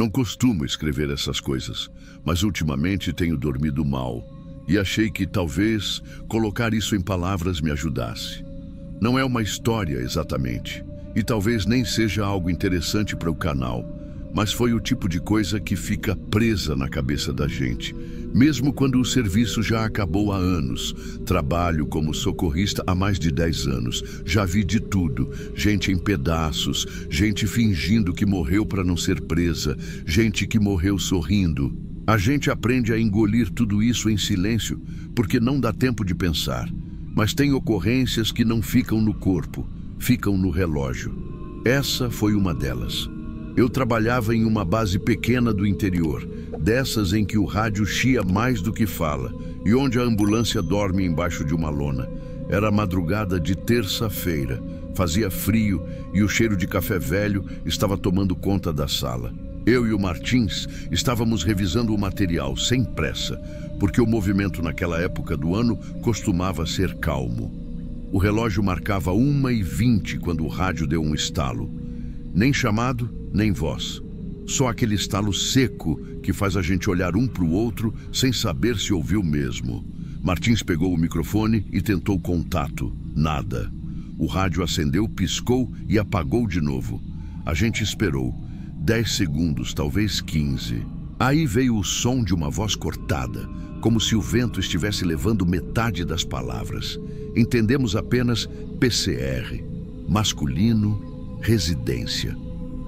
Não costumo escrever essas coisas, mas ultimamente tenho dormido mal e achei que talvez colocar isso em palavras me ajudasse. Não é uma história exatamente, e talvez nem seja algo interessante para o canal, mas foi o tipo de coisa que fica presa na cabeça da gente, mesmo quando o serviço já acabou há anos. Trabalho como socorrista há mais de 10 anos. Já vi de tudo. Gente em pedaços, gente fingindo que morreu para não ser presa, gente que morreu sorrindo. A gente aprende a engolir tudo isso em silêncio, porque não dá tempo de pensar. Mas tem ocorrências que não ficam no corpo, ficam no relógio. Essa foi uma delas. Eu trabalhava em uma base pequena do interior, dessas em que o rádio chia mais do que fala, e onde a ambulância dorme embaixo de uma lona. Era madrugada de terça-feira, fazia frio e o cheiro de café velho estava tomando conta da sala. Eu e o Martins estávamos revisando o material sem pressa, porque o movimento naquela época do ano costumava ser calmo. O relógio marcava 1h20 quando o rádio deu um estalo. Nem chamado, nem voz. Só aquele estalo seco que faz a gente olhar um para o outro sem saber se ouviu mesmo. Martins pegou o microfone e tentou contato. Nada. O rádio acendeu, piscou e apagou de novo. A gente esperou. 10 segundos, talvez 15. Aí veio o som de uma voz cortada, como se o vento estivesse levando metade das palavras. Entendemos apenas PCR, masculino, residência.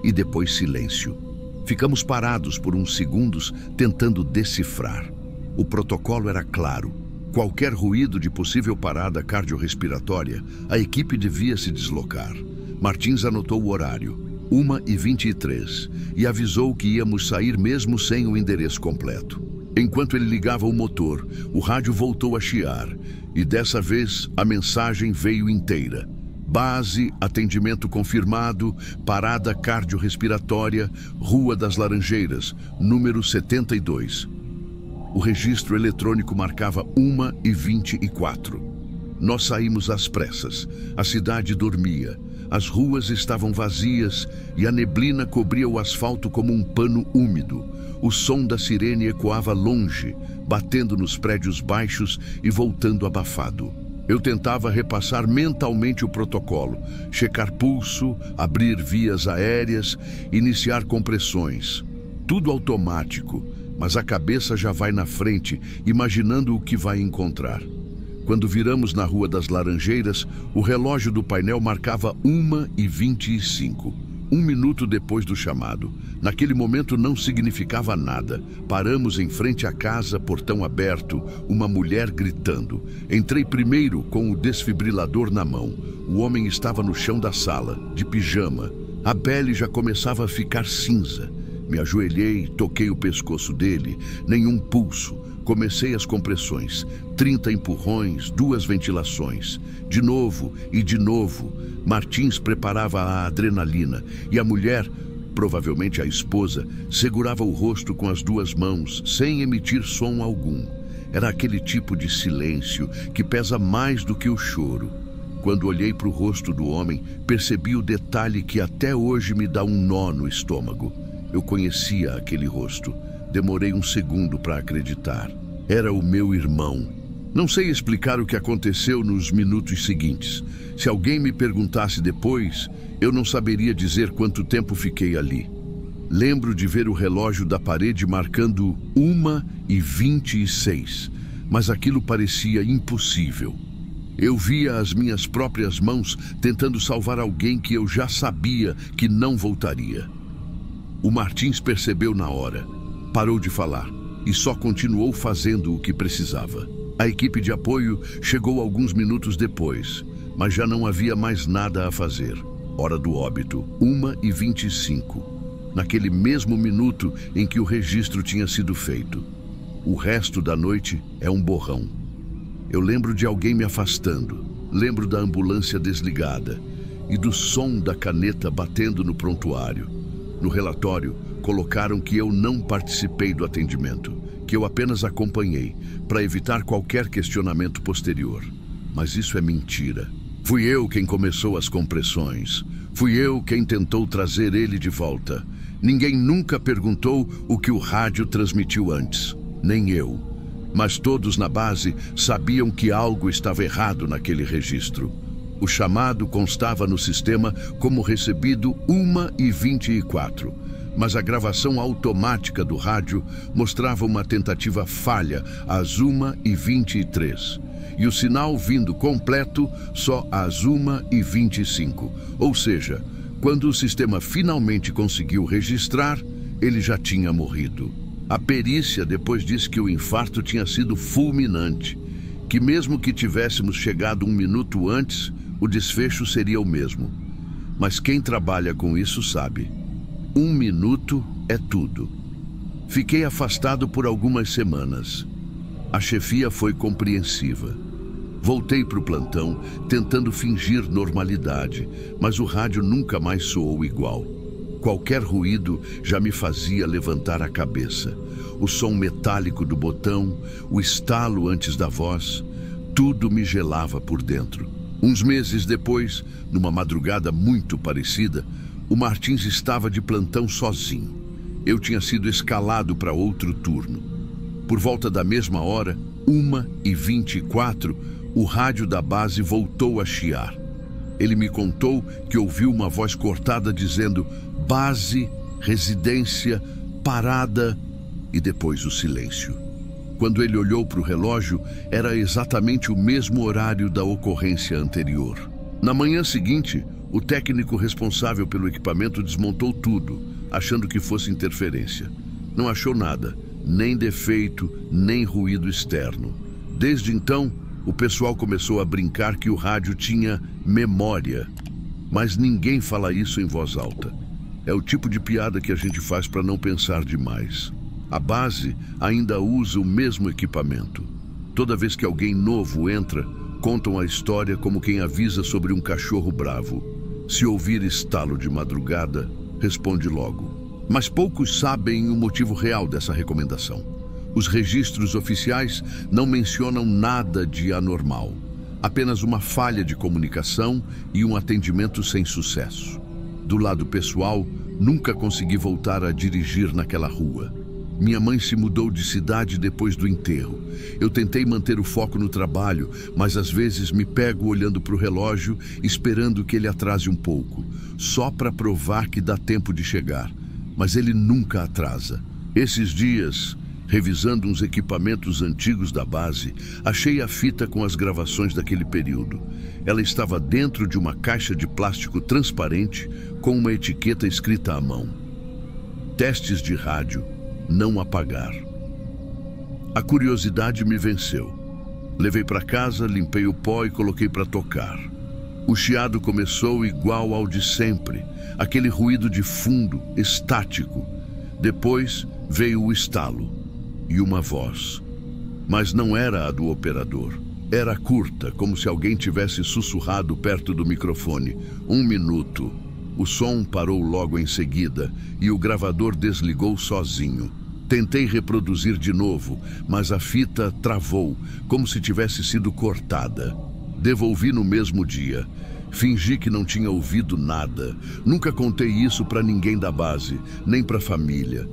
E depois silêncio. Ficamos parados por uns segundos tentando decifrar. O protocolo era claro. Qualquer ruído de possível parada cardiorrespiratória, a equipe devia se deslocar. Martins anotou o horário, 1h23, e avisou que íamos sair mesmo sem o endereço completo. Enquanto ele ligava o motor, o rádio voltou a chiar, e dessa vez a mensagem veio inteira. Base, atendimento confirmado, parada cardiorrespiratória, Rua das Laranjeiras, número 72. O registro eletrônico marcava 1h24. Nós saímos às pressas. A cidade dormia. As ruas estavam vazias e a neblina cobria o asfalto como um pano úmido. O som da sirene ecoava longe, batendo nos prédios baixos e voltando abafado. Eu tentava repassar mentalmente o protocolo, checar pulso, abrir vias aéreas, iniciar compressões. Tudo automático, mas a cabeça já vai na frente, imaginando o que vai encontrar. Quando viramos na Rua das Laranjeiras, o relógio do painel marcava 1h25. 1 minuto depois do chamado. Naquele momento não significava nada. Paramos em frente à casa, portão aberto, uma mulher gritando. Entrei primeiro com o desfibrilador na mão. O homem estava no chão da sala, de pijama. A pele já começava a ficar cinza. Me ajoelhei, toquei o pescoço dele, nenhum pulso. Comecei as compressões, 30 empurrões, 2 ventilações. De novo e de novo. Martins preparava a adrenalina e a mulher, provavelmente a esposa, segurava o rosto com as 2 mãos, sem emitir som algum. Era aquele tipo de silêncio que pesa mais do que o choro. Quando olhei para o rosto do homem, percebi o detalhe que até hoje me dá um nó no estômago. Eu conhecia aquele rosto. Demorei um segundo para acreditar. Era o meu irmão. Não sei explicar o que aconteceu nos minutos seguintes. Se alguém me perguntasse depois, eu não saberia dizer quanto tempo fiquei ali. Lembro de ver o relógio da parede marcando 1h26, mas aquilo parecia impossível. Eu via as minhas próprias mãos tentando salvar alguém que eu já sabia que não voltaria. O Martins percebeu na hora. Parou de falar e só continuou fazendo o que precisava. A equipe de apoio chegou alguns minutos depois, mas já não havia mais nada a fazer. Hora do óbito, 1h25. Naquele mesmo minuto em que o registro tinha sido feito. O resto da noite é um borrão. Eu lembro de alguém me afastando, lembro da ambulância desligada e do som da caneta batendo no prontuário. No relatório, colocaram que eu não participei do atendimento, que eu apenas acompanhei, para evitar qualquer questionamento posterior. Mas isso é mentira. Fui eu quem começou as compressões. Fui eu quem tentou trazer ele de volta. Ninguém nunca perguntou o que o rádio transmitiu antes, nem eu. Mas todos na base sabiam que algo estava errado naquele registro. O chamado constava no sistema como recebido 1h24, mas a gravação automática do rádio mostrava uma tentativa falha às 1h23, e o sinal vindo completo só às 1h25, ou seja, quando o sistema finalmente conseguiu registrar, ele já tinha morrido. A perícia depois disse que o infarto tinha sido fulminante, que mesmo que tivéssemos chegado 1 minuto antes, o desfecho seria o mesmo. Mas quem trabalha com isso sabe. 1 minuto é tudo. Fiquei afastado por algumas semanas. A chefia foi compreensiva. Voltei para o plantão, tentando fingir normalidade, mas o rádio nunca mais soou igual. Qualquer ruído já me fazia levantar a cabeça. O som metálico do botão, o estalo antes da voz, tudo me gelava por dentro. Uns meses depois, numa madrugada muito parecida, o Martins estava de plantão sozinho. Eu tinha sido escalado para outro turno. Por volta da mesma hora, 1h24, o rádio da base voltou a chiar. Ele me contou que ouviu uma voz cortada dizendo base, residência, parada e depois o silêncio. Quando ele olhou para o relógio, era exatamente o mesmo horário da ocorrência anterior. Na manhã seguinte, o técnico responsável pelo equipamento desmontou tudo, achando que fosse interferência. Não achou nada, nem defeito, nem ruído externo. Desde então, o pessoal começou a brincar que o rádio tinha memória. Mas ninguém fala isso em voz alta. É o tipo de piada que a gente faz para não pensar demais. A base ainda usa o mesmo equipamento. Toda vez que alguém novo entra, contam a história como quem avisa sobre um cachorro bravo. Se ouvir estalo de madrugada, responde logo. Mas poucos sabem o motivo real dessa recomendação. Os registros oficiais não mencionam nada de anormal. Apenas uma falha de comunicação e um atendimento sem sucesso. Do lado pessoal, nunca consegui voltar a dirigir naquela rua. Minha mãe se mudou de cidade depois do enterro. Eu tentei manter o foco no trabalho, mas às vezes me pego olhando para o relógio, esperando que ele atrase um pouco, só para provar que dá tempo de chegar. Mas ele nunca atrasa. Esses dias, revisando uns equipamentos antigos da base, achei a fita com as gravações daquele período. Ela estava dentro de uma caixa de plástico transparente com uma etiqueta escrita à mão. Testes de rádio. Não apagar. A curiosidade me venceu. Levei para casa, limpei o pó e coloquei para tocar. O chiado começou igual ao de sempre, aquele ruído de fundo, estático. Depois veio o estalo e uma voz. Mas não era a do operador. Era curta, como se alguém tivesse sussurrado perto do microfone. 1 minuto. O som parou logo em seguida e o gravador desligou sozinho. Tentei reproduzir de novo, mas a fita travou, como se tivesse sido cortada. Devolvi no mesmo dia. Fingi que não tinha ouvido nada. Nunca contei isso para ninguém da base, nem para a família.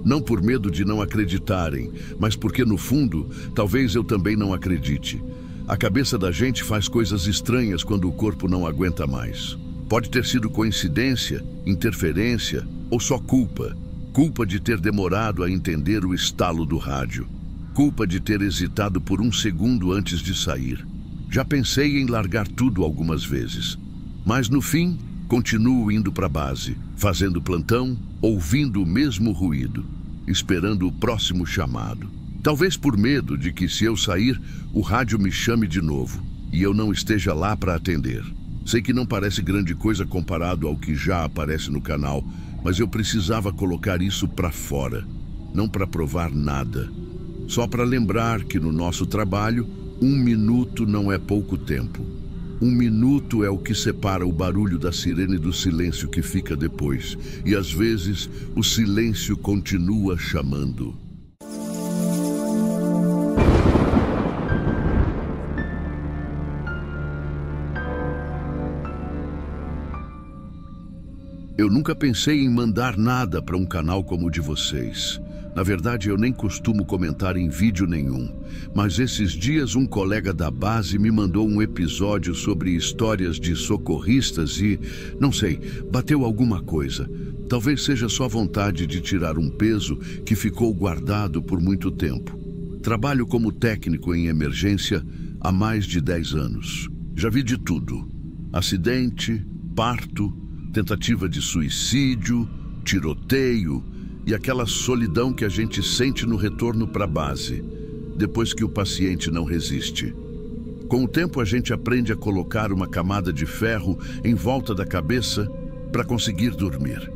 Não por medo de não acreditarem, mas porque, no fundo, talvez eu também não acredite. A cabeça da gente faz coisas estranhas quando o corpo não aguenta mais. Pode ter sido coincidência, interferência ou só culpa. Culpa de ter demorado a entender o estalo do rádio. Culpa de ter hesitado por 1 segundo antes de sair. Já pensei em largar tudo algumas vezes. Mas no fim, continuo indo para a base, fazendo plantão, ouvindo o mesmo ruído, esperando o próximo chamado. Talvez por medo de que, se eu sair, o rádio me chame de novo e eu não esteja lá para atender. Sei que não parece grande coisa comparado ao que já aparece no canal, mas eu precisava colocar isso para fora, não para provar nada. Só para lembrar que no nosso trabalho, 1 minuto não é pouco tempo. 1 minuto é o que separa o barulho da sirene do silêncio que fica depois. E às vezes, o silêncio continua chamando. Eu nunca pensei em mandar nada para um canal como o de vocês. Na verdade, eu nem costumo comentar em vídeo nenhum. Mas esses dias um colega da base me mandou um episódio sobre histórias de socorristas e, não sei, bateu alguma coisa. Talvez seja só vontade de tirar um peso que ficou guardado por muito tempo. Trabalho como técnico em emergência há mais de 10 anos. Já vi de tudo: acidente, parto, tentativa de suicídio, tiroteio e aquela solidão que a gente sente no retorno para a base, depois que o paciente não resiste. Com o tempo a gente aprende a colocar uma camada de ferro em volta da cabeça para conseguir dormir.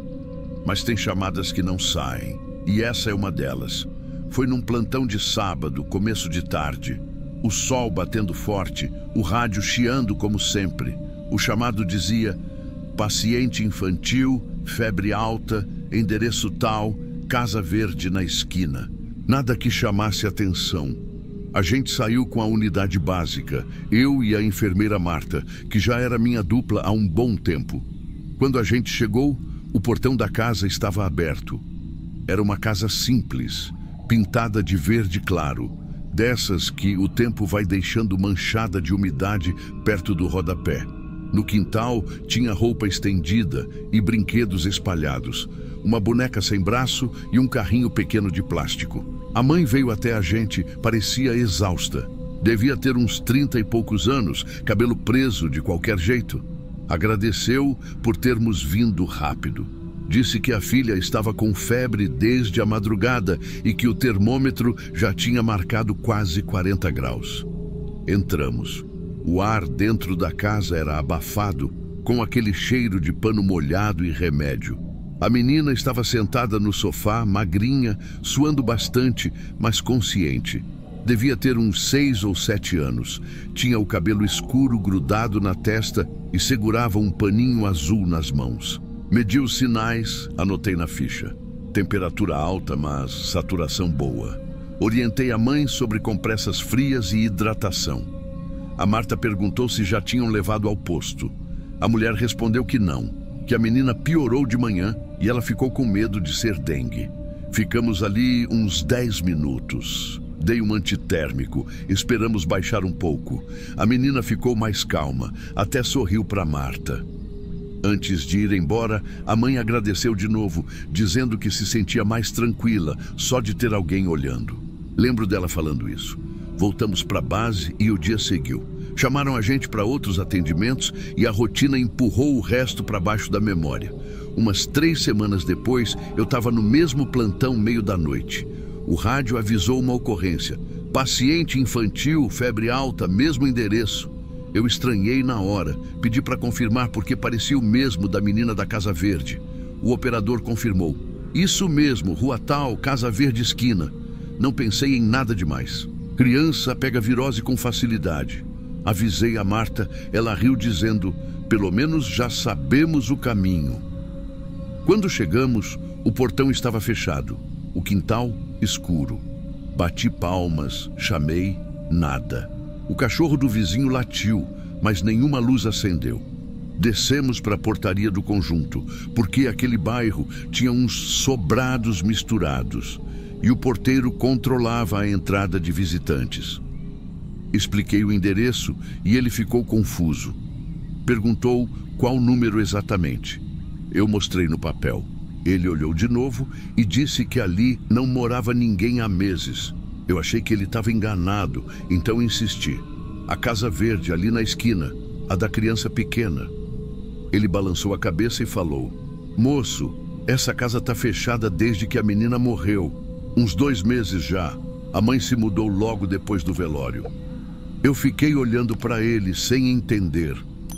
Mas tem chamadas que não saem, e essa é uma delas. Foi num plantão de sábado, começo de tarde. O sol batendo forte, o rádio chiando como sempre. O chamado dizia: paciente infantil, febre alta, endereço tal, Casa Verde na esquina. Nada que chamasse atenção. A gente saiu com a unidade básica, eu e a enfermeira Marta, que já era minha dupla há um bom tempo. Quando a gente chegou, o portão da casa estava aberto. Era uma casa simples, pintada de verde claro, dessas que o tempo vai deixando manchada de umidade perto do rodapé. No quintal tinha roupa estendida e brinquedos espalhados, uma boneca sem braço e um carrinho pequeno de plástico. A mãe veio até a gente, parecia exausta. Devia ter uns 30 e poucos anos, cabelo preso de qualquer jeito. Agradeceu por termos vindo rápido. Disse que a filha estava com febre desde a madrugada e que o termômetro já tinha marcado quase 40 graus. Entramos. O ar dentro da casa era abafado, com aquele cheiro de pano molhado e remédio. A menina estava sentada no sofá, magrinha, suando bastante, mas consciente. Devia ter uns 6 ou 7 anos. Tinha o cabelo escuro grudado na testa e segurava um paninho azul nas mãos. Medi os sinais, anotei na ficha. Temperatura alta, mas saturação boa. Orientei a mãe sobre compressas frias e hidratação. A Marta perguntou se já tinham levado ao posto. A mulher respondeu que não, que a menina piorou de manhã e ela ficou com medo de ser dengue. Ficamos ali uns 10 minutos. Dei um antitérmico, esperamos baixar um pouco. A menina ficou mais calma, até sorriu para Marta. Antes de ir embora, a mãe agradeceu de novo, dizendo que se sentia mais tranquila só de ter alguém olhando. Lembro dela falando isso. Voltamos para a base e o dia seguiu. Chamaram a gente para outros atendimentos e a rotina empurrou o resto para baixo da memória. Umas 3 semanas depois, eu estava no mesmo plantão meio da noite. O rádio avisou uma ocorrência. Paciente infantil, febre alta, mesmo endereço. Eu estranhei na hora, pedi para confirmar porque parecia o mesmo da menina da Casa Verde. O operador confirmou. Isso mesmo, Rua Tal, Casa Verde esquina. Não pensei em nada demais. Criança pega virose com facilidade. Avisei a Marta, ela riu dizendo, pelo menos já sabemos o caminho. Quando chegamos, o portão estava fechado, o quintal escuro. Bati palmas, chamei, nada. O cachorro do vizinho latiu, mas nenhuma luz acendeu. Descemos para a portaria do conjunto, porque aquele bairro tinha uns sobrados misturados, e o porteiro controlava a entrada de visitantes. Expliquei o endereço e ele ficou confuso. Perguntou qual número exatamente. Eu mostrei no papel. Ele olhou de novo e disse que ali não morava ninguém há meses. Eu achei que ele estava enganado, então insisti. A Casa Verde, ali na esquina, a da criança pequena. Ele balançou a cabeça e falou, moço, essa casa está fechada desde que a menina morreu. Uns 2 meses já. A mãe se mudou logo depois do velório. Eu fiquei olhando para ele sem entender.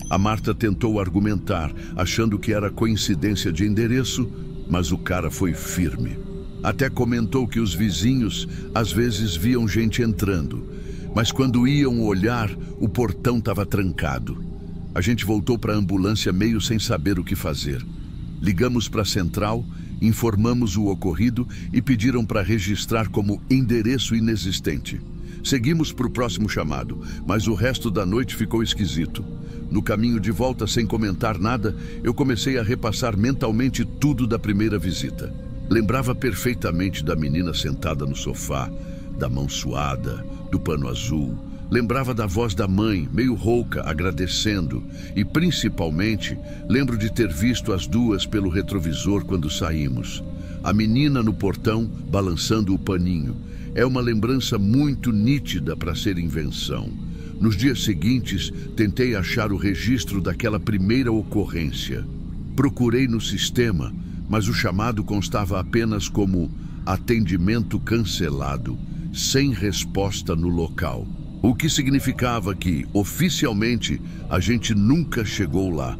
A Marta tentou argumentar, achando que era coincidência de endereço, mas o cara foi firme. Até comentou que os vizinhos às vezes viam gente entrando, mas quando iam olhar, o portão estava trancado. A gente voltou para a ambulância meio sem saber o que fazer. Ligamos para a central, informamos o ocorrido e pediram para registrar como endereço inexistente. Seguimos para o próximo chamado, mas o resto da noite ficou esquisito. No caminho de volta, sem comentar nada, eu comecei a repassar mentalmente tudo da primeira visita. Lembrava perfeitamente da menina sentada no sofá, da mão suada, do pano azul. Lembrava da voz da mãe, meio rouca, agradecendo. E, principalmente, lembro de ter visto as duas pelo retrovisor quando saímos. A menina no portão, balançando o paninho. É uma lembrança muito nítida para ser invenção. Nos dias seguintes, tentei achar o registro daquela primeira ocorrência. Procurei no sistema, mas o chamado constava apenas como atendimento cancelado, sem resposta no local. O que significava que, oficialmente, a gente nunca chegou lá.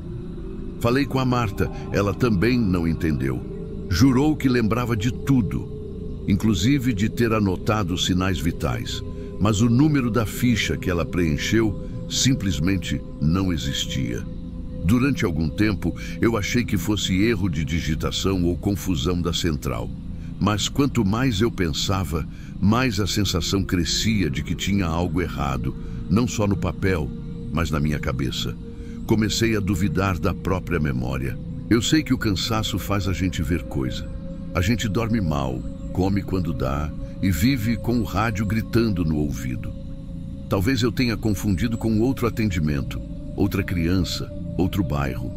Falei com a Marta, ela também não entendeu. Jurou que lembrava de tudo, inclusive de ter anotado os sinais vitais. Mas o número da ficha que ela preencheu simplesmente não existia. Durante algum tempo, eu achei que fosse erro de digitação ou confusão da central. Mas quanto mais eu pensava, mais a sensação crescia de que tinha algo errado, não só no papel, mas na minha cabeça. Comecei a duvidar da própria memória. Eu sei que o cansaço faz a gente ver coisa. A gente dorme mal, come quando dá e vive com o rádio gritando no ouvido. Talvez eu tenha confundido com outro atendimento, outra criança, outro bairro.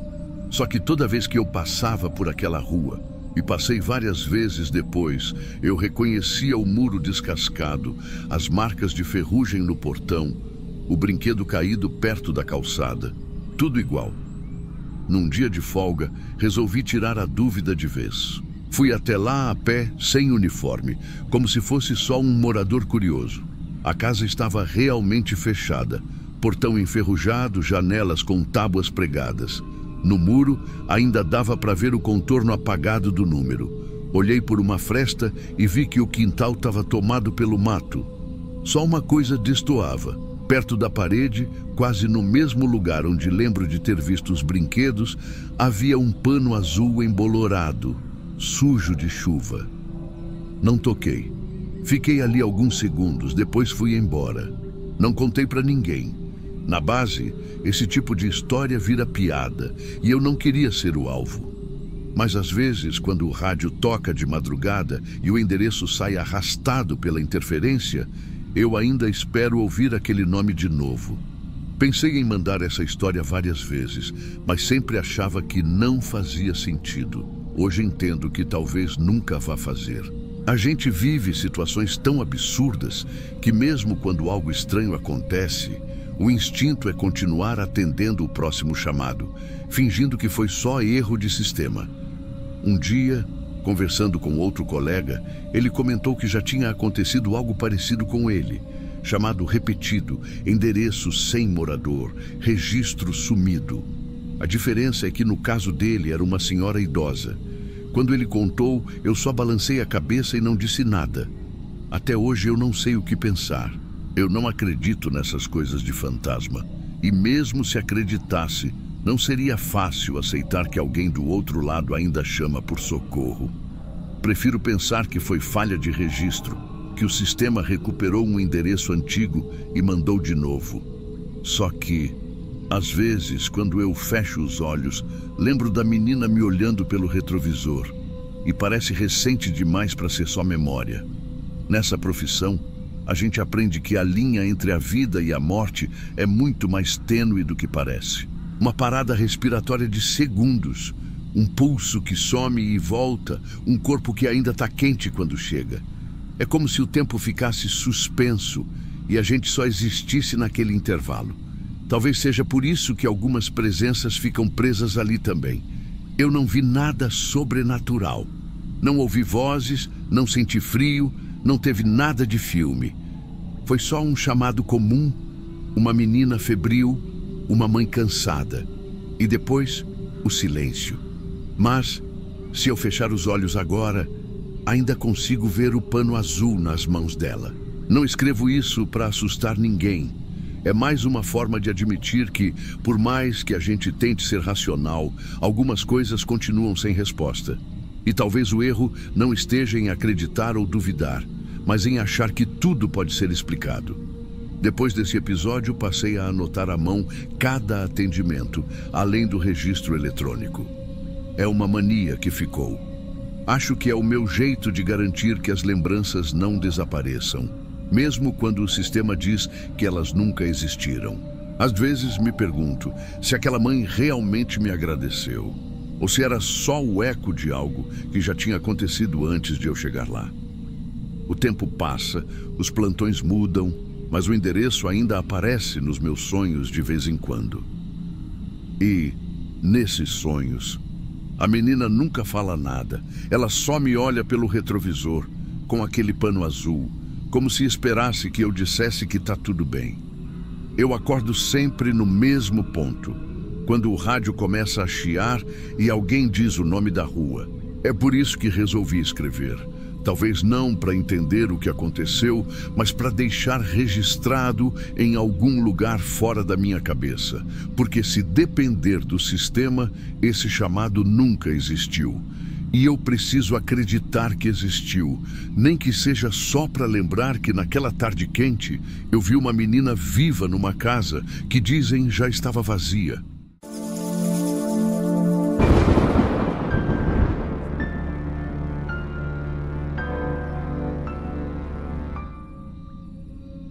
Só que toda vez que eu passava por aquela rua, e passei várias vezes depois, eu reconhecia o muro descascado, as marcas de ferrugem no portão, o brinquedo caído perto da calçada. Tudo igual. Num dia de folga, resolvi tirar a dúvida de vez. Fui até lá a pé, sem uniforme, como se fosse só um morador curioso. A casa estava realmente fechada. Portão enferrujado, janelas com tábuas pregadas. No muro, ainda dava para ver o contorno apagado do número. Olhei por uma fresta e vi que o quintal estava tomado pelo mato. Só uma coisa destoava. Perto da parede, quase no mesmo lugar onde lembro de ter visto os brinquedos, havia um pano azul embolorado, sujo de chuva. Não toquei. Fiquei ali alguns segundos, depois fui embora. Não contei para ninguém. Na base, esse tipo de história vira piada, e eu não queria ser o alvo. Mas às vezes, quando o rádio toca de madrugada e o endereço sai arrastado pela interferência, eu ainda espero ouvir aquele nome de novo. Pensei em mandar essa história várias vezes, mas sempre achava que não fazia sentido. Hoje entendo que talvez nunca vá fazer. A gente vive situações tão absurdas que mesmo quando algo estranho acontece, o instinto é continuar atendendo o próximo chamado, fingindo que foi só erro de sistema. Um dia, conversando com outro colega, ele comentou que já tinha acontecido algo parecido com ele. Chamado repetido, endereço sem morador, registro sumido. A diferença é que no caso dele era uma senhora idosa. Quando ele contou, eu só balancei a cabeça e não disse nada. Até hoje eu não sei o que pensar. Eu não acredito nessas coisas de fantasma. E mesmo se acreditasse, não seria fácil aceitar que alguém do outro lado ainda chama por socorro. Prefiro pensar que foi falha de registro, que o sistema recuperou um endereço antigo e mandou de novo. Só que, às vezes, quando eu fecho os olhos, lembro da menina me olhando pelo retrovisor. E parece recente demais para ser só memória. Nessa profissão, a gente aprende que a linha entre a vida e a morte é muito mais tênue do que parece. Uma parada respiratória de segundos, um pulso que some e volta, um corpo que ainda está quente quando chega. É como se o tempo ficasse suspenso e a gente só existisse naquele intervalo. Talvez seja por isso que algumas presenças ficam presas ali também. Eu não vi nada sobrenatural. Não ouvi vozes, não senti frio, não teve nada de filme. Foi só um chamado comum, uma menina febril, uma mãe cansada. E depois, o silêncio. Mas, se eu fechar os olhos agora, ainda consigo ver o pano azul nas mãos dela. Não escrevo isso para assustar ninguém. É mais uma forma de admitir que, por mais que a gente tente ser racional, algumas coisas continuam sem resposta. E talvez o erro não esteja em acreditar ou duvidar, mas em achar que tudo pode ser explicado. Depois desse episódio, passei a anotar à mão cada atendimento, além do registro eletrônico. É uma mania que ficou. Acho que é o meu jeito de garantir que as lembranças não desapareçam, mesmo quando o sistema diz que elas nunca existiram. Às vezes me pergunto se aquela mãe realmente me agradeceu, ou se era só o eco de algo que já tinha acontecido antes de eu chegar lá. O tempo passa, os plantões mudam, mas o endereço ainda aparece nos meus sonhos de vez em quando. E, nesses sonhos, a menina nunca fala nada. Ela só me olha pelo retrovisor, com aquele pano azul, como se esperasse que eu dissesse que tá tudo bem. Eu acordo sempre no mesmo ponto, quando o rádio começa a chiar e alguém diz o nome da rua. É por isso que resolvi escrever. Talvez não para entender o que aconteceu, mas para deixar registrado em algum lugar fora da minha cabeça. Porque se depender do sistema, esse chamado nunca existiu. E eu preciso acreditar que existiu, nem que seja só para lembrar que naquela tarde quente eu vi uma menina viva numa casa que dizem já estava vazia.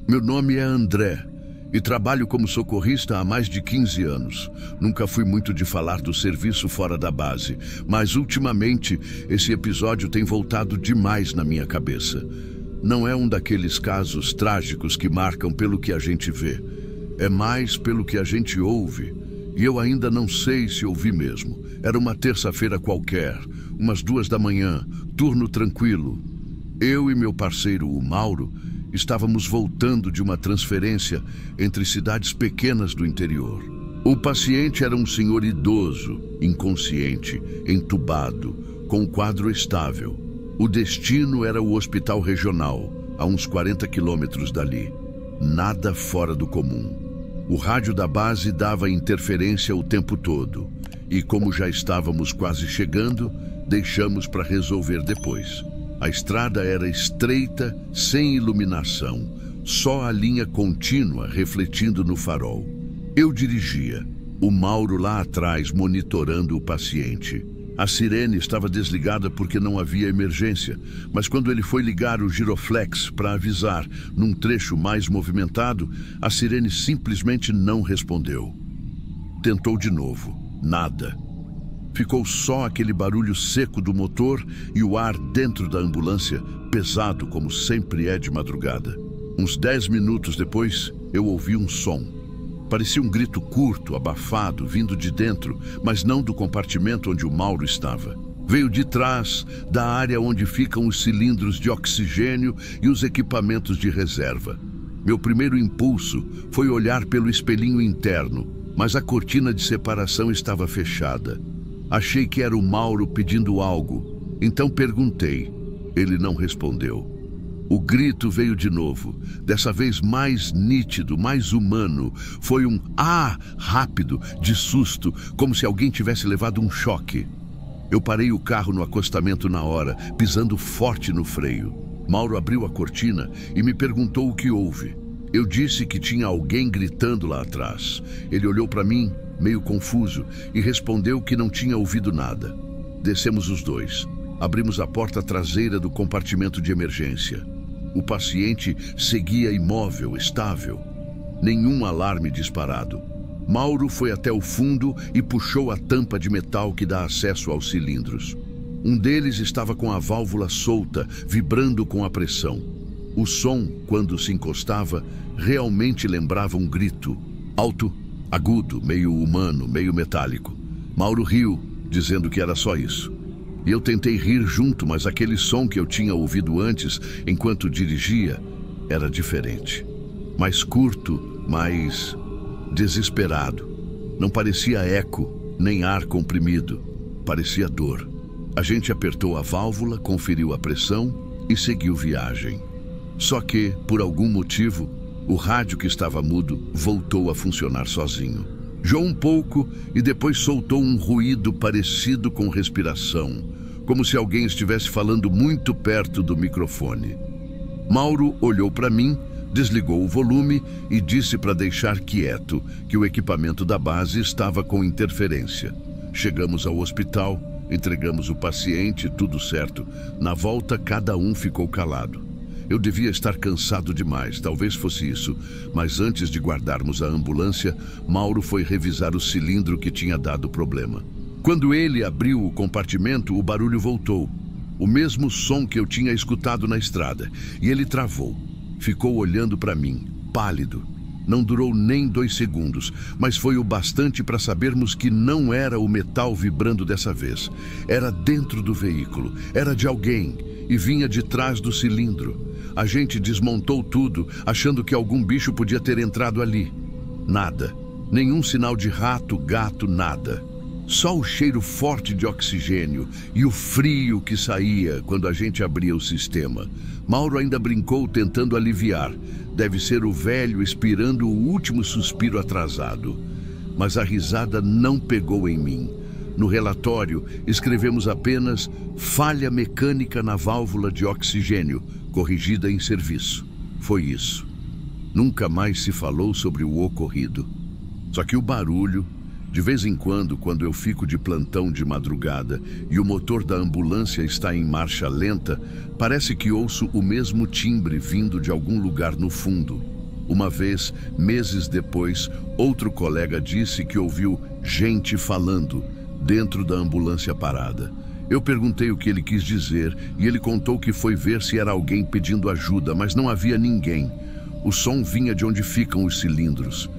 Meu nome é André e trabalho como socorrista há mais de 15 anos. Nunca fui muito de falar do serviço fora da base, mas ultimamente esse episódio tem voltado demais na minha cabeça. Não é um daqueles casos trágicos que marcam pelo que a gente vê. É mais pelo que a gente ouve. E eu ainda não sei se ouvi mesmo. Era uma terça-feira qualquer, umas 2 da manhã, turno tranquilo. Eu e meu parceiro, o Mauro, estávamos voltando de uma transferência entre cidades pequenas do interior. O paciente era um senhor idoso, inconsciente, entubado, com um quadro estável. O destino era o hospital regional, a uns 40 quilômetros dali. Nada fora do comum. O rádio da base dava interferência o tempo todo. E como já estávamos quase chegando, deixamos para resolver depois. A estrada era estreita, sem iluminação, só a linha contínua refletindo no farol. Eu dirigia, o Mauro lá atrás monitorando o paciente. A sirene estava desligada porque não havia emergência, mas quando ele foi ligar o giroflex para avisar num trecho mais movimentado, a sirene simplesmente não respondeu. Tentou de novo, nada. Ficou só aquele barulho seco do motor e o ar dentro da ambulância, pesado como sempre é de madrugada. Uns 10 minutos depois, eu ouvi um som. Parecia um grito curto, abafado, vindo de dentro, mas não do compartimento onde o Mauro estava. Veio de trás, da área onde ficam os cilindros de oxigênio e os equipamentos de reserva. Meu primeiro impulso foi olhar pelo espelhinho interno, mas a cortina de separação estava fechada. Achei que era o Mauro pedindo algo, então perguntei. Ele não respondeu. O grito veio de novo, dessa vez mais nítido, mais humano. Foi um "ah" rápido, de susto, como se alguém tivesse levado um choque. Eu parei o carro no acostamento na hora, pisando forte no freio. Mauro abriu a cortina e me perguntou o que houve. Eu disse que tinha alguém gritando lá atrás. Ele olhou para mim, meio confuso, e respondeu que não tinha ouvido nada. Descemos os dois. Abrimos a porta traseira do compartimento de emergência. O paciente seguia imóvel, estável. Nenhum alarme disparado. Mauro foi até o fundo e puxou a tampa de metal que dá acesso aos cilindros. Um deles estava com a válvula solta, vibrando com a pressão. O som, quando se encostava, realmente lembrava um grito. Alto, agudo, meio humano, meio metálico. Mauro riu, dizendo que era só isso. E eu tentei rir junto, mas aquele som que eu tinha ouvido antes, enquanto dirigia, era diferente. Mais curto, mais desesperado. Não parecia eco, nem ar comprimido. Parecia dor. A gente apertou a válvula, conferiu a pressão e seguiu viagem. Só que, por algum motivo, o rádio que estava mudo voltou a funcionar sozinho. Joou um pouco e depois soltou um ruído parecido com respiração, como se alguém estivesse falando muito perto do microfone. Mauro olhou para mim, Desligou o volume e disse para deixar quieto, que o equipamento da base estava com interferência. Chegamos ao hospital, entregamos o paciente, tudo certo. Na volta, cada um ficou calado. Eu devia estar cansado demais, talvez fosse isso, mas antes de guardarmos a ambulância, Mauro foi revisar o cilindro que tinha dado problema. Quando ele abriu o compartimento, o barulho voltou. O mesmo som que eu tinha escutado na estrada, e ele travou. Ficou olhando para mim, pálido. Não durou nem 2 segundos, mas foi o bastante para sabermos que não era o metal vibrando dessa vez. Era dentro do veículo, era de alguém, e vinha de trás do cilindro. A gente desmontou tudo, achando que algum bicho podia ter entrado ali. Nada. Nenhum sinal de rato, gato, nada. Só o cheiro forte de oxigênio e o frio que saía quando a gente abria o sistema. Mauro ainda brincou tentando aliviar. Deve ser o velho expirando o último suspiro atrasado. Mas a risada não pegou em mim. No relatório, escrevemos apenas falha mecânica na válvula de oxigênio, corrigida em serviço. Foi isso. Nunca mais se falou sobre o ocorrido. Só que o barulho, de vez em quando eu fico de plantão de madrugada e o motor da ambulância está em marcha lenta, parece que ouço o mesmo timbre vindo de algum lugar no fundo. Uma vez, meses depois, outro colega disse que ouviu gente falando dentro da ambulância parada. Eu perguntei o que ele quis dizer e ele contou que foi ver se era alguém pedindo ajuda, mas não havia ninguém. O som vinha de onde ficam os cilindros.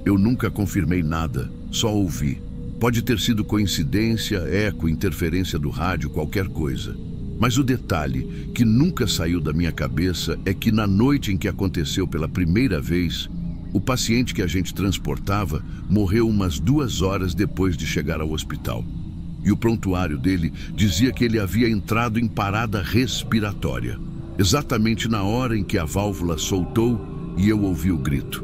Eu nunca confirmei nada, só ouvi. Pode ter sido coincidência, eco, interferência do rádio, qualquer coisa. Mas o detalhe que nunca saiu da minha cabeça é que na noite em que aconteceu pela primeira vez, o paciente que a gente transportava morreu umas 2 horas depois de chegar ao hospital. E o prontuário dele dizia que ele havia entrado em parada respiratória. Exatamente na hora em que a válvula soltou e eu ouvi o grito.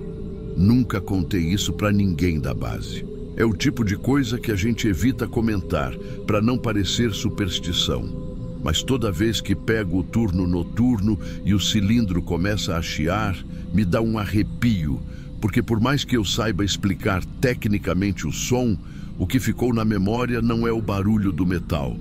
Nunca contei isso para ninguém da base. É o tipo de coisa que a gente evita comentar para não parecer superstição. Mas toda vez que pego o turno noturno e o cilindro começa a chiar, me dá um arrepio, porque por mais que eu saiba explicar tecnicamente o som, o que ficou na memória não é o barulho do metal,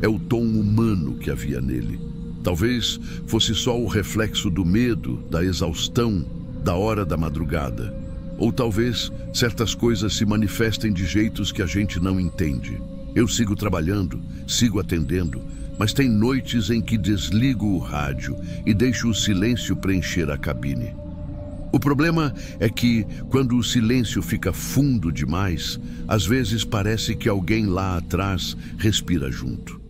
é o tom humano que havia nele. Talvez fosse só o reflexo do medo, da exaustão, da hora da madrugada. Ou talvez certas coisas se manifestem de jeitos que a gente não entende. Eu sigo trabalhando, sigo atendendo, mas tem noites em que desligo o rádio e deixo o silêncio preencher a cabine. O problema é que, quando o silêncio fica fundo demais, às vezes parece que alguém lá atrás respira junto.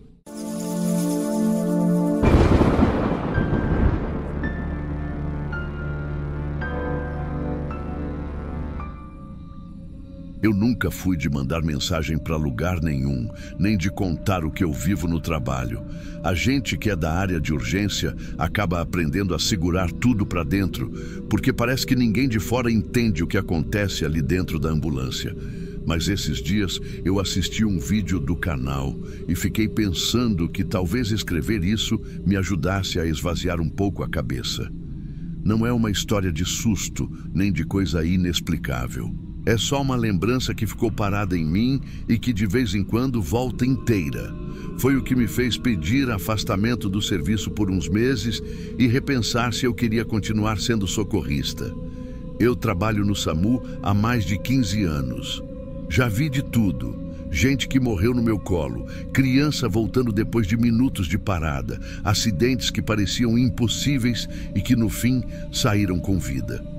Eu nunca fui de mandar mensagem para lugar nenhum, nem de contar o que eu vivo no trabalho. A gente que é da área de urgência acaba aprendendo a segurar tudo para dentro, porque parece que ninguém de fora entende o que acontece ali dentro da ambulância. Mas esses dias eu assisti um vídeo do canal e fiquei pensando que talvez escrever isso me ajudasse a esvaziar um pouco a cabeça. Não é uma história de susto, nem de coisa inexplicável. É só uma lembrança que ficou parada em mim e que de vez em quando volta inteira. Foi o que me fez pedir afastamento do serviço por uns meses e repensar se eu queria continuar sendo socorrista. Eu trabalho no SAMU há mais de 15 anos. Já vi de tudo. Gente que morreu no meu colo, criança voltando depois de minutos de parada, acidentes que pareciam impossíveis e que no fim saíram com vida.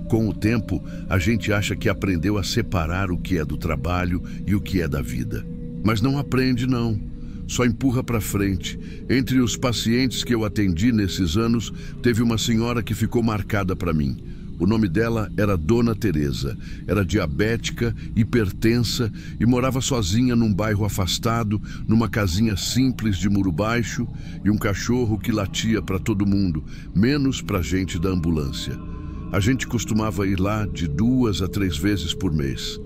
Com o tempo, a gente acha que aprendeu a separar o que é do trabalho e o que é da vida. Mas não aprende, não. Só empurra para frente. Entre os pacientes que eu atendi nesses anos, teve uma senhora que ficou marcada para mim. O nome dela era Dona Teresa. Era diabética, hipertensa e morava sozinha num bairro afastado, numa casinha simples de muro baixo e um cachorro que latia para todo mundo, menos para a gente da ambulância. A gente costumava ir lá de 2 a 3 vezes por mês.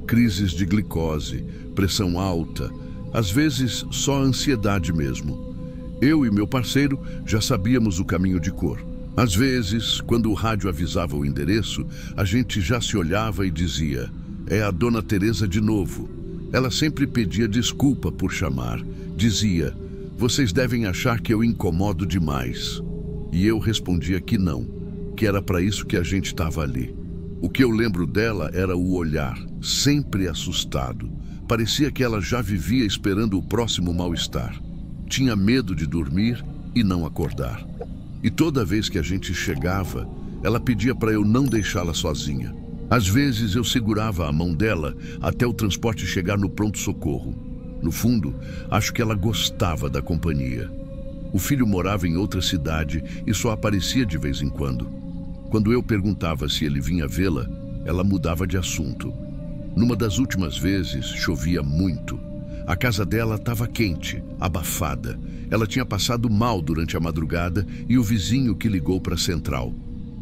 Crises de glicose, pressão alta, às vezes só ansiedade mesmo. Eu e meu parceiro já sabíamos o caminho de cor. Às vezes, quando o rádio avisava o endereço, a gente já se olhava e dizia: é a Dona Teresa de novo. Ela sempre pedia desculpa por chamar. Dizia: vocês devem achar que eu incomodo demais. E eu respondia que não, que era para isso que a gente estava ali. O que eu lembro dela era o olhar, sempre assustado. Parecia que ela já vivia esperando o próximo mal-estar. Tinha medo de dormir e não acordar. E toda vez que a gente chegava, ela pedia para eu não deixá-la sozinha. Às vezes eu segurava a mão dela até o transporte chegar no pronto-socorro. No fundo, acho que ela gostava da companhia. O filho morava em outra cidade e só aparecia de vez em quando. Quando eu perguntava se ele vinha vê-la, ela mudava de assunto. Numa das últimas vezes, chovia muito. A casa dela estava quente, abafada. Ela tinha passado mal durante a madrugada e o vizinho que ligou para a central.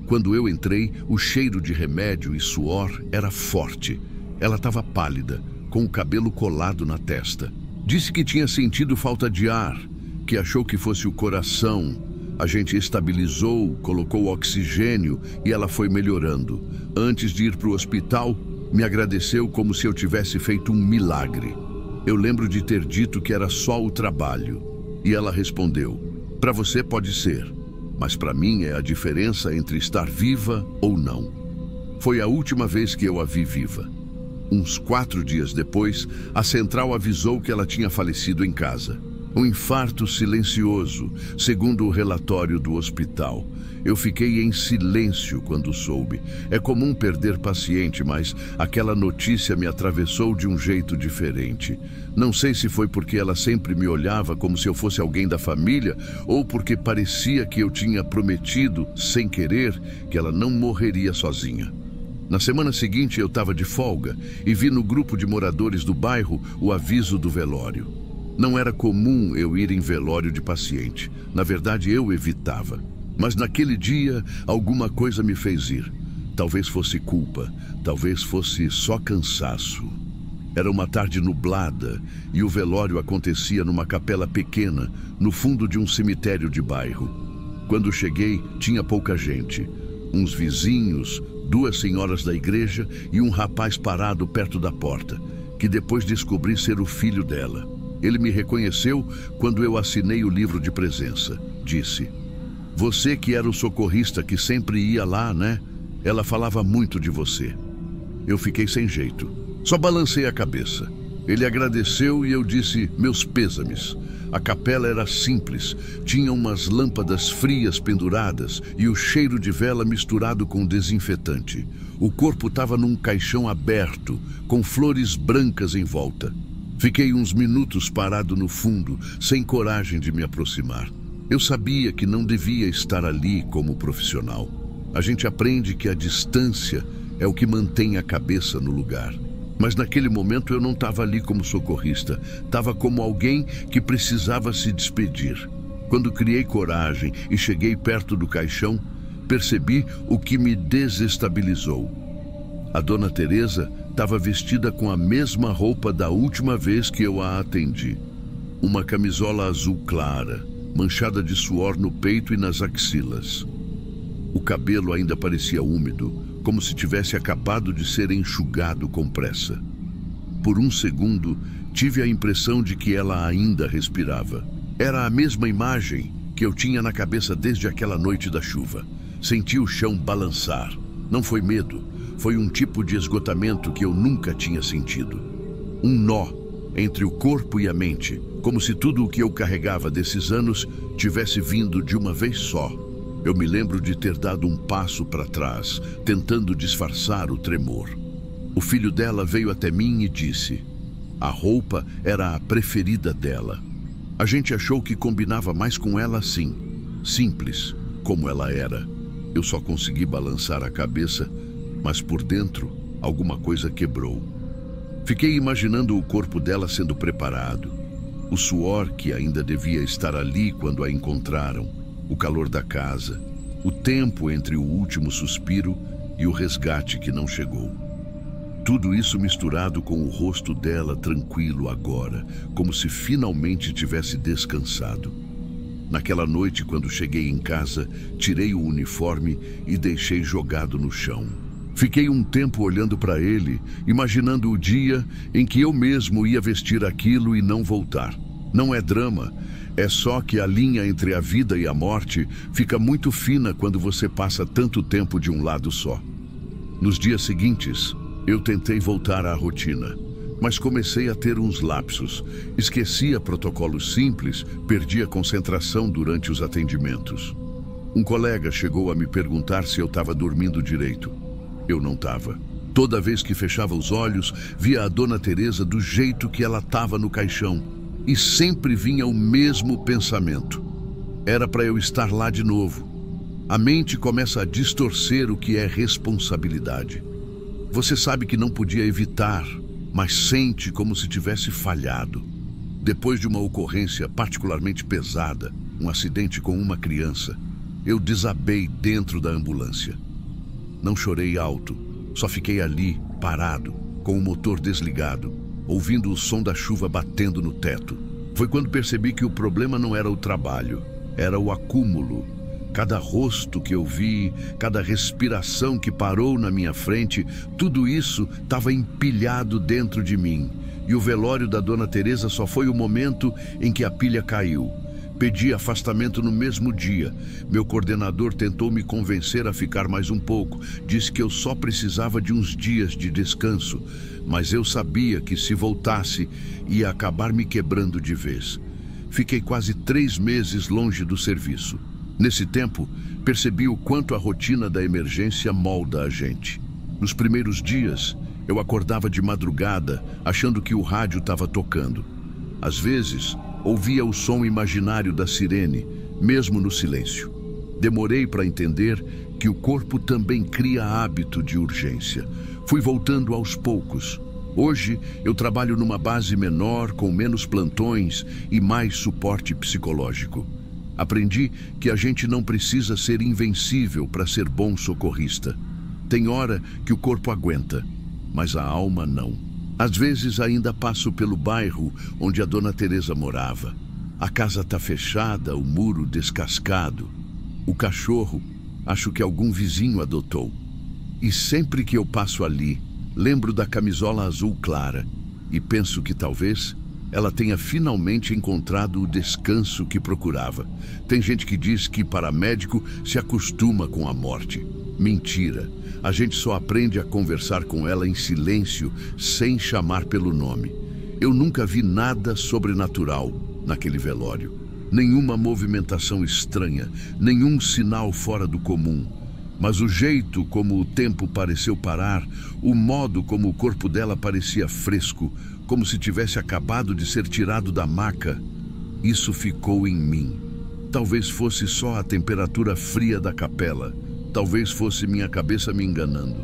Quando eu entrei, o cheiro de remédio e suor era forte. Ela estava pálida, com o cabelo colado na testa. Disse que tinha sentido falta de ar, que achou que fosse o coração. A gente estabilizou, colocou oxigênio e ela foi melhorando. Antes de ir para o hospital, me agradeceu como se eu tivesse feito um milagre. Eu lembro de ter dito que era só o trabalho. E ela respondeu: para você pode ser, mas para mim é a diferença entre estar viva ou não. Foi a última vez que eu a vi viva. Uns 4 dias depois, a central avisou que ela tinha falecido em casa. Um infarto silencioso, segundo o relatório do hospital. Eu fiquei em silêncio quando soube. É comum perder paciente, mas aquela notícia me atravessou de um jeito diferente. Não sei se foi porque ela sempre me olhava como se eu fosse alguém da família, ou porque parecia que eu tinha prometido, sem querer, que ela não morreria sozinha. Na semana seguinte eu estava de folga e vi no grupo de moradores do bairro o aviso do velório. Não era comum eu ir em velório de paciente. Na verdade, eu evitava. Mas naquele dia, alguma coisa me fez ir. Talvez fosse culpa, talvez fosse só cansaço. Era uma tarde nublada e o velório acontecia numa capela pequena, no fundo de um cemitério de bairro. Quando cheguei, tinha pouca gente. Uns vizinhos, 2 senhoras da igreja e um rapaz parado perto da porta, que depois descobri ser o filho dela. Ele me reconheceu quando eu assinei o livro de presença. Disse: você que era o socorrista que sempre ia lá, né? Ela falava muito de você. Eu fiquei sem jeito. Só balancei a cabeça. Ele agradeceu e eu disse meus pêsames. A capela era simples. Tinha umas lâmpadas frias penduradas e o cheiro de vela misturado com desinfetante. O corpo estava num caixão aberto, com flores brancas em volta. Fiquei uns minutos parado no fundo, sem coragem de me aproximar. Eu sabia que não devia estar ali como profissional. A gente aprende que a distância é o que mantém a cabeça no lugar. Mas naquele momento eu não estava ali como socorrista. Estava como alguém que precisava se despedir. Quando criei coragem e cheguei perto do caixão, percebi o que me desestabilizou. A Dona Teresa estava vestida com a mesma roupa da última vez que eu a atendi. Uma camisola azul clara, manchada de suor no peito e nas axilas. O cabelo ainda parecia úmido, como se tivesse acabado de ser enxugado com pressa. Por um segundo, tive a impressão de que ela ainda respirava. Era a mesma imagem que eu tinha na cabeça desde aquela noite da chuva. Senti o chão balançar. Não foi medo, foi um tipo de esgotamento que eu nunca tinha sentido. Um nó entre o corpo e a mente, como se tudo o que eu carregava desses anos tivesse vindo de uma vez só. Eu me lembro de ter dado um passo para trás, tentando disfarçar o tremor. O filho dela veio até mim e disse: a roupa era a preferida dela. A gente achou que combinava mais com ela assim, simples, como ela era. Eu só consegui balançar a cabeça, mas por dentro alguma coisa quebrou. Fiquei imaginando o corpo dela sendo preparado, o suor que ainda devia estar ali quando a encontraram, o calor da casa, o tempo entre o último suspiro e o resgate que não chegou. Tudo isso misturado com o rosto dela tranquilo agora, como se finalmente tivesse descansado. Naquela noite, quando cheguei em casa, tirei o uniforme e deixei jogado no chão. Fiquei um tempo olhando para ele, imaginando o dia em que eu mesmo ia vestir aquilo e não voltar. Não é drama, é só que a linha entre a vida e a morte fica muito fina quando você passa tanto tempo de um lado só. Nos dias seguintes, eu tentei voltar à rotina, mas comecei a ter uns lapsos. Esquecia protocolos simples, perdia concentração durante os atendimentos. Um colega chegou a me perguntar se eu estava dormindo direito. Eu não estava. Toda vez que fechava os olhos, via a Dona Teresa do jeito que ela estava no caixão. E sempre vinha o mesmo pensamento. Era para eu estar lá de novo. A mente começa a distorcer o que é responsabilidade. Você sabe que não podia evitar, mas sente como se tivesse falhado. Depois de uma ocorrência particularmente pesada, um acidente com uma criança, eu desabei dentro da ambulância. Não chorei alto, só fiquei ali, parado, com o motor desligado, ouvindo o som da chuva batendo no teto. Foi quando percebi que o problema não era o trabalho, era o acúmulo. Cada rosto que eu vi, cada respiração que parou na minha frente, tudo isso estava empilhado dentro de mim. E o velório da Dona Teresa só foi o momento em que a pilha caiu. Pedi afastamento no mesmo dia. Meu coordenador tentou me convencer a ficar mais um pouco. Disse que eu só precisava de uns dias de descanso. Mas eu sabia que se voltasse, ia acabar me quebrando de vez. Fiquei quase 3 meses longe do serviço. Nesse tempo, percebi o quanto a rotina da emergência molda a gente. Nos primeiros dias, eu acordava de madrugada, achando que o rádio estava tocando. Às vezes, ouvia o som imaginário da sirene, mesmo no silêncio. Demorei para entender que o corpo também cria hábito de urgência. Fui voltando aos poucos. Hoje, eu trabalho numa base menor, com menos plantões e mais suporte psicológico. Aprendi que a gente não precisa ser invencível para ser bom socorrista. Tem hora que o corpo aguenta, mas a alma não. Às vezes ainda passo pelo bairro onde a Dona Teresa morava. A casa está fechada, o muro descascado. O cachorro, acho que algum vizinho adotou. E sempre que eu passo ali, lembro da camisola azul clara e penso que talvez ela tenha finalmente encontrado o descanso que procurava. Tem gente que diz que paramédico se acostuma com a morte. Mentira. A gente só aprende a conversar com ela em silêncio, sem chamar pelo nome. Eu nunca vi nada sobrenatural naquele velório. Nenhuma movimentação estranha, nenhum sinal fora do comum. Mas o jeito como o tempo pareceu parar, o modo como o corpo dela parecia fresco, como se tivesse acabado de ser tirado da maca, isso ficou em mim. Talvez fosse só a temperatura fria da capela, talvez fosse minha cabeça me enganando.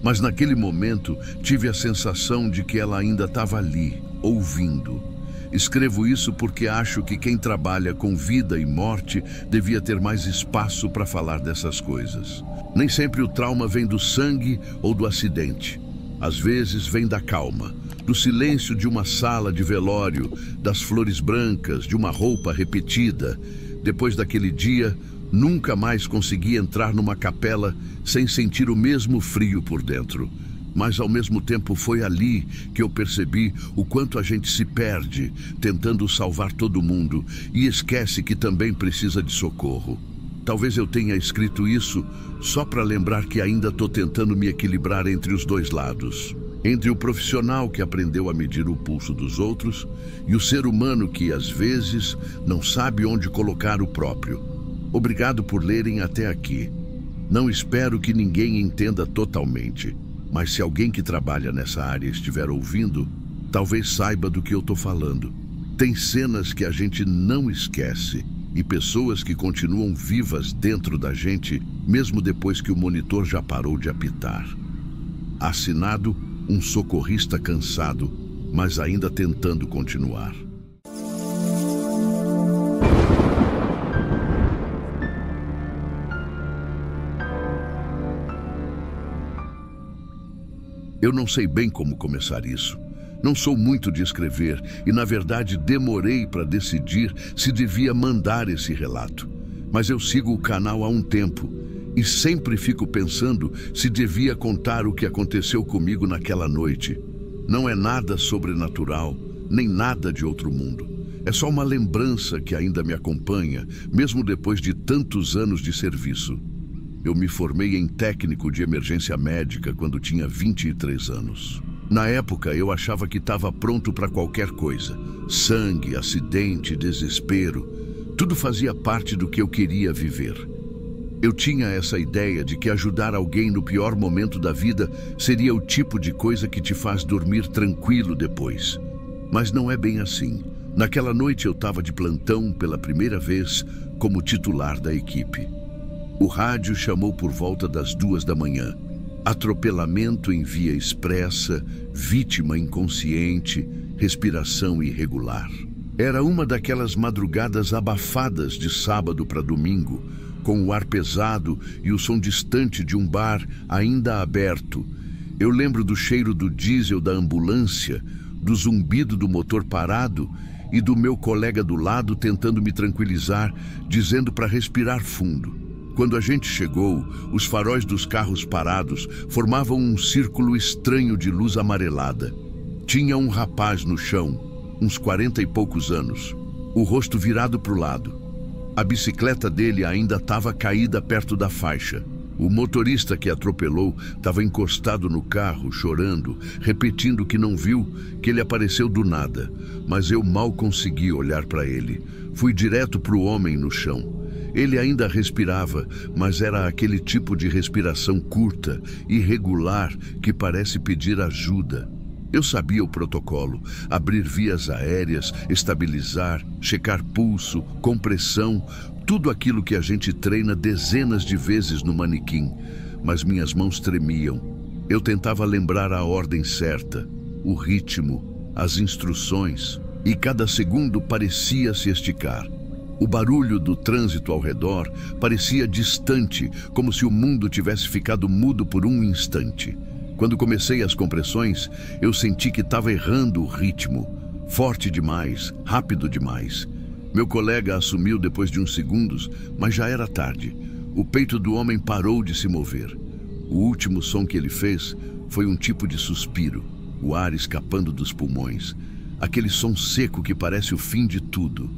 Mas naquele momento tive a sensação de que ela ainda estava ali, ouvindo. Escrevo isso porque acho que quem trabalha com vida e morte devia ter mais espaço para falar dessas coisas. Nem sempre o trauma vem do sangue ou do acidente. Às vezes vem da calma, do silêncio de uma sala de velório, das flores brancas, de uma roupa repetida. Depois daquele dia, nunca mais consegui entrar numa capela sem sentir o mesmo frio por dentro. Mas ao mesmo tempo foi ali que eu percebi o quanto a gente se perde tentando salvar todo mundo e esquece que também precisa de socorro. Talvez eu tenha escrito isso só para lembrar que ainda estou tentando me equilibrar entre os dois lados. Entre o profissional que aprendeu a medir o pulso dos outros e o ser humano que, às vezes, não sabe onde colocar o próprio. Obrigado por lerem até aqui. Não espero que ninguém entenda totalmente, mas se alguém que trabalha nessa área estiver ouvindo, talvez saiba do que eu estou falando. Tem cenas que a gente não esquece e pessoas que continuam vivas dentro da gente, mesmo depois que o monitor já parou de apitar. Assinado, um socorrista cansado, mas ainda tentando continuar. Eu não sei bem como começar isso. Não sou muito de escrever e, na verdade, demorei para decidir se devia mandar esse relato. Mas eu sigo o canal há um tempo e sempre fico pensando se devia contar o que aconteceu comigo naquela noite. Não é nada sobrenatural, nem nada de outro mundo. É só uma lembrança que ainda me acompanha, mesmo depois de tantos anos de serviço. Eu me formei em técnico de emergência médica quando tinha 23 anos. Na época, eu achava que estava pronto para qualquer coisa. Sangue, acidente, desespero. Tudo fazia parte do que eu queria viver. Eu tinha essa ideia de que ajudar alguém no pior momento da vida seria o tipo de coisa que te faz dormir tranquilo depois. Mas não é bem assim. Naquela noite eu estava de plantão pela primeira vez como titular da equipe. O rádio chamou por volta das 2 da manhã. Atropelamento em via expressa, vítima inconsciente, respiração irregular. Era uma daquelas madrugadas abafadas de sábado para domingo, com o ar pesado e o som distante de um bar ainda aberto. Eu lembro do cheiro do diesel da ambulância, do zumbido do motor parado e do meu colega do lado tentando me tranquilizar, dizendo para respirar fundo. Quando a gente chegou, os faróis dos carros parados formavam um círculo estranho de luz amarelada. Tinha um rapaz no chão, uns 40 e poucos anos, o rosto virado para o lado. A bicicleta dele ainda estava caída perto da faixa. O motorista que atropelou estava encostado no carro, chorando, repetindo que não viu, que ele apareceu do nada. Mas eu mal consegui olhar para ele. Fui direto para o homem no chão. Ele ainda respirava, mas era aquele tipo de respiração curta, irregular, que parece pedir ajuda. Eu sabia o protocolo: abrir vias aéreas, estabilizar, checar pulso, compressão, tudo aquilo que a gente treina dezenas de vezes no manequim. Mas minhas mãos tremiam. Eu tentava lembrar a ordem certa, o ritmo, as instruções, e cada segundo parecia se esticar. O barulho do trânsito ao redor parecia distante, como se o mundo tivesse ficado mudo por um instante. Quando comecei as compressões, eu senti que estava errando o ritmo. Forte demais, rápido demais. Meu colega assumiu depois de uns segundos, mas já era tarde. O peito do homem parou de se mover. O último som que ele fez foi um tipo de suspiro, o ar escapando dos pulmões. Aquele som seco que parece o fim de tudo.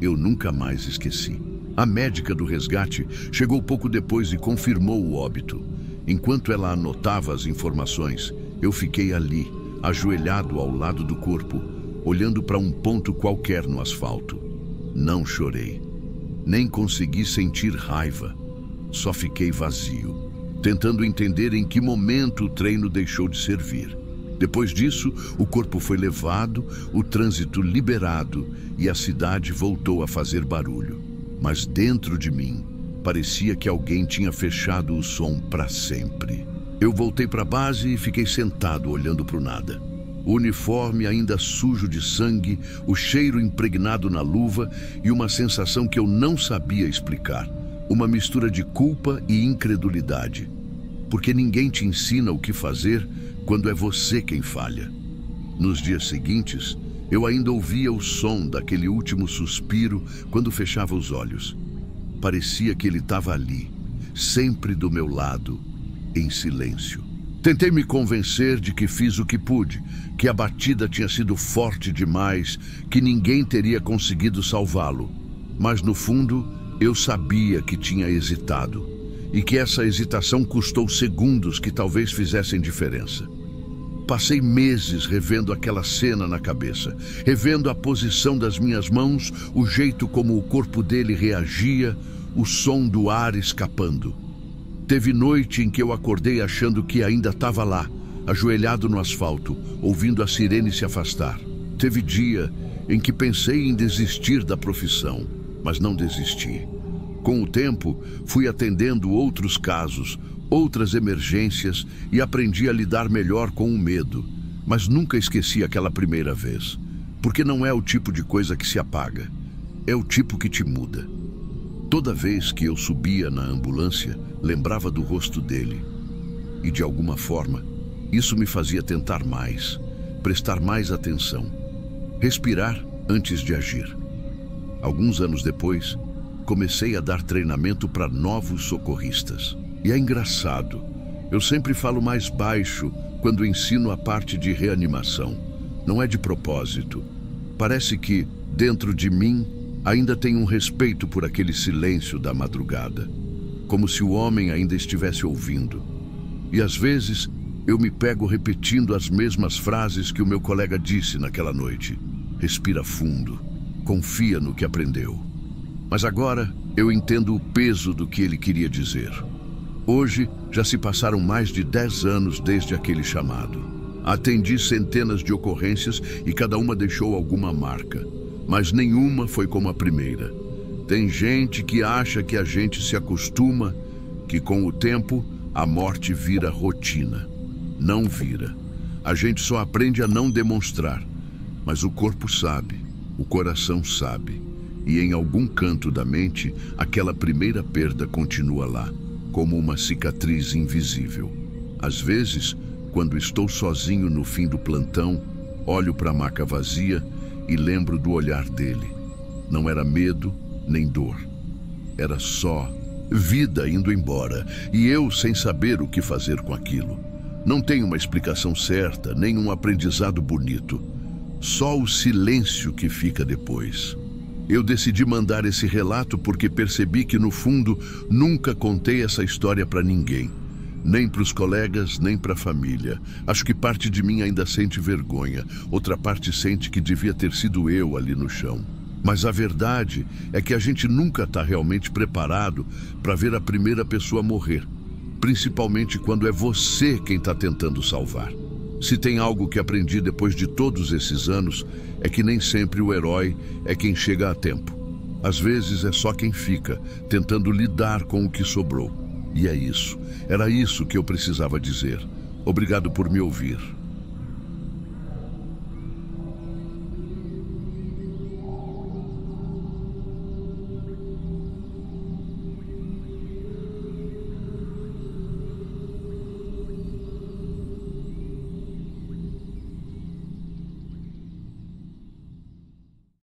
Eu nunca mais esqueci. A médica do resgate chegou pouco depois e confirmou o óbito. Enquanto ela anotava as informações, eu fiquei ali, ajoelhado ao lado do corpo, olhando para um ponto qualquer no asfalto. Não chorei, nem consegui sentir raiva. Só fiquei vazio, tentando entender em que momento o treino deixou de servir. Depois disso, o corpo foi levado, o trânsito liberado e a cidade voltou a fazer barulho. Mas dentro de mim, parecia que alguém tinha fechado o som para sempre. Eu voltei para a base e fiquei sentado olhando para o nada. O uniforme ainda sujo de sangue, o cheiro impregnado na luva e uma sensação que eu não sabia explicar. Uma mistura de culpa e incredulidade. Porque ninguém te ensina o que fazer quando é você quem falha. Nos dias seguintes, eu ainda ouvia o som daquele último suspiro quando fechava os olhos. Parecia que ele estava ali, sempre do meu lado, em silêncio. Tentei me convencer de que fiz o que pude, que a batida tinha sido forte demais, que ninguém teria conseguido salvá-lo. Mas no fundo, eu sabia que tinha hesitado, e que essa hesitação custou segundos que talvez fizessem diferença. Passei meses revendo aquela cena na cabeça, revendo a posição das minhas mãos, o jeito como o corpo dele reagia, o som do ar escapando. Teve noite em que eu acordei achando que ainda estava lá, ajoelhado no asfalto, ouvindo a sirene se afastar. Teve dia em que pensei em desistir da profissão, mas não desisti. Com o tempo, fui atendendo outros casos, outras emergências e aprendi a lidar melhor com o medo. Mas nunca esqueci aquela primeira vez, porque não é o tipo de coisa que se apaga, é o tipo que te muda. Toda vez que eu subia na ambulância, lembrava do rosto dele. E de alguma forma, isso me fazia tentar mais, prestar mais atenção, respirar antes de agir. Alguns anos depois, comecei a dar treinamento para novos socorristas. E é engraçado, eu sempre falo mais baixo quando ensino a parte de reanimação. Não é de propósito. Parece que, dentro de mim, ainda tem um respeito por aquele silêncio da madrugada, como se o homem ainda estivesse ouvindo. E às vezes, eu me pego repetindo as mesmas frases que o meu colega disse naquela noite. Respira fundo, confia no que aprendeu. Mas agora eu entendo o peso do que ele queria dizer. Hoje já se passaram mais de 10 anos desde aquele chamado. Atendi centenas de ocorrências e cada uma deixou alguma marca, mas nenhuma foi como a primeira. Tem gente que acha que a gente se acostuma, que com o tempo a morte vira rotina. Não vira. A gente só aprende a não demonstrar, mas o corpo sabe, o coração sabe, e em algum canto da mente aquela primeira perda continua lá, como uma cicatriz invisível. Às vezes, quando estou sozinho no fim do plantão, olho para a maca vazia e lembro do olhar dele. Não era medo nem dor. Era só vida indo embora e eu sem saber o que fazer com aquilo. Não tem uma explicação certa, nem um aprendizado bonito. Só o silêncio que fica depois. Eu decidi mandar esse relato porque percebi que, no fundo, nunca contei essa história para ninguém. Nem para os colegas, nem para a família. Acho que parte de mim ainda sente vergonha. Outra parte sente que devia ter sido eu ali no chão. Mas a verdade é que a gente nunca está realmente preparado para ver a primeira pessoa morrer. Principalmente quando é você quem está tentando salvar. Se tem algo que aprendi depois de todos esses anos, é que nem sempre o herói é quem chega a tempo. Às vezes é só quem fica, tentando lidar com o que sobrou. E é isso. Era isso que eu precisava dizer. Obrigado por me ouvir.